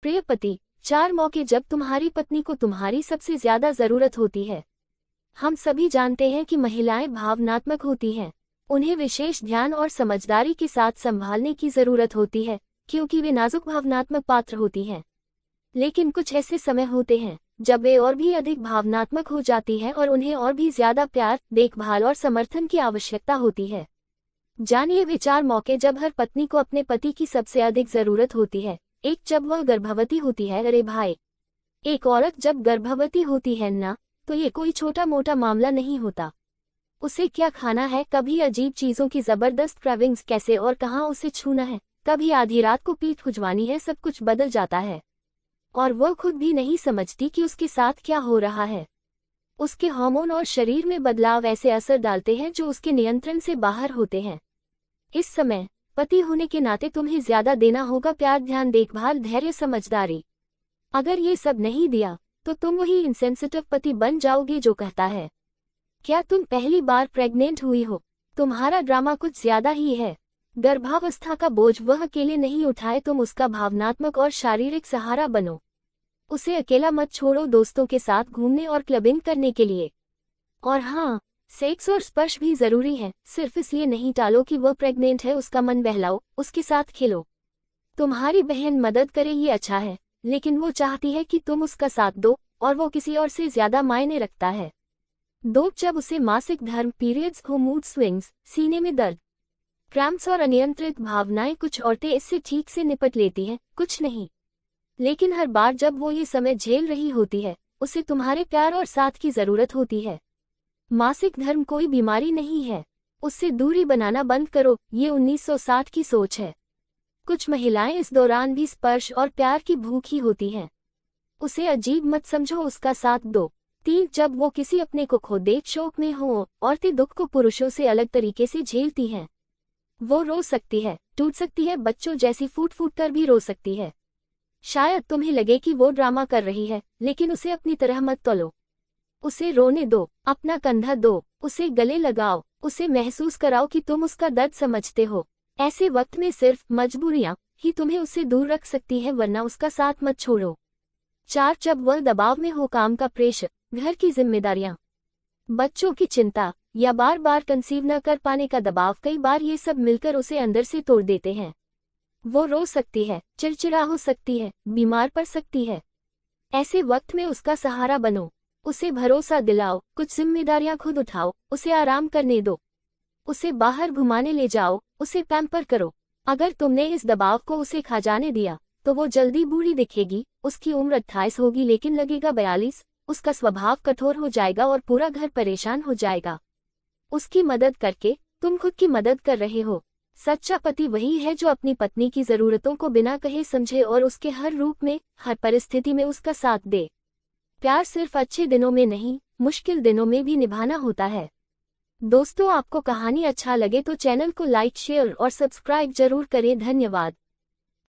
प्रिय पति, 4 मौके जब तुम्हारी पत्नी को तुम्हारी सबसे ज्यादा जरूरत होती है। हम सभी जानते हैं कि महिलाएं भावनात्मक होती हैं। उन्हें विशेष ध्यान और समझदारी के साथ संभालने की जरूरत होती है, क्योंकि वे नाजुक भावनात्मक पात्र होती हैं। लेकिन कुछ ऐसे समय होते हैं जब वे और भी अधिक भावनात्मक हो जाती हैं और उन्हें और भी ज्यादा प्यार, देखभाल और समर्थन की आवश्यकता होती है। जानिए वे 4 मौके जब हर पत्नी को अपने पति की सबसे अधिक जरूरत होती है। 1, जब वह गर्भवती होती है। अरे भाई, एक औरत जब गर्भवती होती है ना, तो ये कोई छोटा मोटा मामला नहीं होता। उसे क्या खाना है, कभी अजीब चीजों की जबरदस्त क्रेविंग्स, कैसे और कहाँ उसे छूना है, कभी आधी रात को पीठ खुजवानी है, सब कुछ बदल जाता है। और वह खुद भी नहीं समझती कि उसके साथ क्या हो रहा है। उसके हार्मोन और शरीर में बदलाव ऐसे असर डालते हैं जो उसके नियंत्रण से बाहर होते हैं। इस समय पति होने के नाते तुम्हें ज्यादा देना होगा, प्यार, ध्यान, देखभाल, धैर्य, समझदारी। अगर ये सब नहीं दिया तो तुम वही इनसेंसिटिव पति बन जाओगे जो कहता है, क्या तुम पहली बार प्रेग्नेंट हुई हो? तुम्हारा ड्रामा कुछ ज्यादा ही है। गर्भावस्था का बोझ वह अकेले नहीं उठाए, तुम उसका भावनात्मक और शारीरिक सहारा बनो। उसे अकेला मत छोड़ो दोस्तों के साथ घूमने और क्लबिंग करने के लिए। और हाँ, सेक्स और स्पर्श भी जरूरी है। सिर्फ इसलिए नहीं टालो कि वह प्रेग्नेंट है, उसका मन बहलाओ, उसके साथ खेलो। तुम्हारी बहन मदद करे ये अच्छा है, लेकिन वो चाहती है कि तुम उसका साथ दो, और वो किसी और से ज्यादा मायने रखता है। 2, जब उसे मासिक धर्म, पीरियड्स हो, मूड स्विंग्स, सीने में दर्द, क्रैम्प्स और अनियंत्रित भावनाएं। कुछ औरतें इससे ठीक से निपट लेती हैं, कुछ नहीं। लेकिन हर बार जब वो ये समय झेल रही होती है, उसे तुम्हारे प्यार और साथ की जरूरत होती है। मासिक धर्म कोई बीमारी नहीं है, उससे दूरी बनाना बंद करो, ये 1960 की सोच है। कुछ महिलाएं इस दौरान भी स्पर्श और प्यार की भूखी होती हैं। उसे अजीब मत समझो, उसका साथ दो। 3, जब वो किसी अपने को खो दे, शोक में हो। औरतें दुख को पुरुषों से अलग तरीके से झेलती हैं। वो रो सकती है, टूट सकती है, बच्चों जैसी फूट फूट कर भी रो सकती है। शायद तुम्हें लगे कि वो ड्रामा कर रही है, लेकिन उसे अपनी तरह मत तोलो। उसे रोने दो, अपना कंधा दो, उसे गले लगाओ, उसे महसूस कराओ कि तुम उसका दर्द समझते हो। ऐसे वक्त में सिर्फ मजबूरियां ही तुम्हें उससे दूर रख सकती हैं, वरना उसका साथ मत छोड़ो। 4, जब वह दबाव में हो, काम का प्रेशर, घर की जिम्मेदारियां, बच्चों की चिंता या बार बार कंसीव न कर पाने का दबाव, कई बार ये सब मिलकर उसे अंदर से तोड़ देते हैं। वो रो सकती है, चिड़चिड़ा हो सकती है, बीमार पड़ सकती है। ऐसे वक्त में उसका सहारा बनो, उसे भरोसा दिलाओ, कुछ जिम्मेदारियां खुद उठाओ, उसे आराम करने दो, उसे बाहर घुमाने ले जाओ, उसे पैम्पर करो। अगर तुमने इस दबाव को उसे खा जाने दिया तो वो जल्दी बूढ़ी दिखेगी। उसकी उम्र 28 होगी लेकिन लगेगा 42। उसका स्वभाव कठोर हो जाएगा और पूरा घर परेशान हो जाएगा। उसकी मदद करके तुम खुद की मदद कर रहे हो। सच्चा पति वही है जो अपनी पत्नी की जरूरतों को बिना कहे समझे और उसके हर रूप में, हर परिस्थिति में उसका साथ दे। प्यार सिर्फ अच्छे दिनों में नहीं, मुश्किल दिनों में भी निभाना होता है। दोस्तों, आपको कहानी अच्छा लगे तो चैनल को लाइक, शेयर और सब्सक्राइब जरूर करें। धन्यवाद।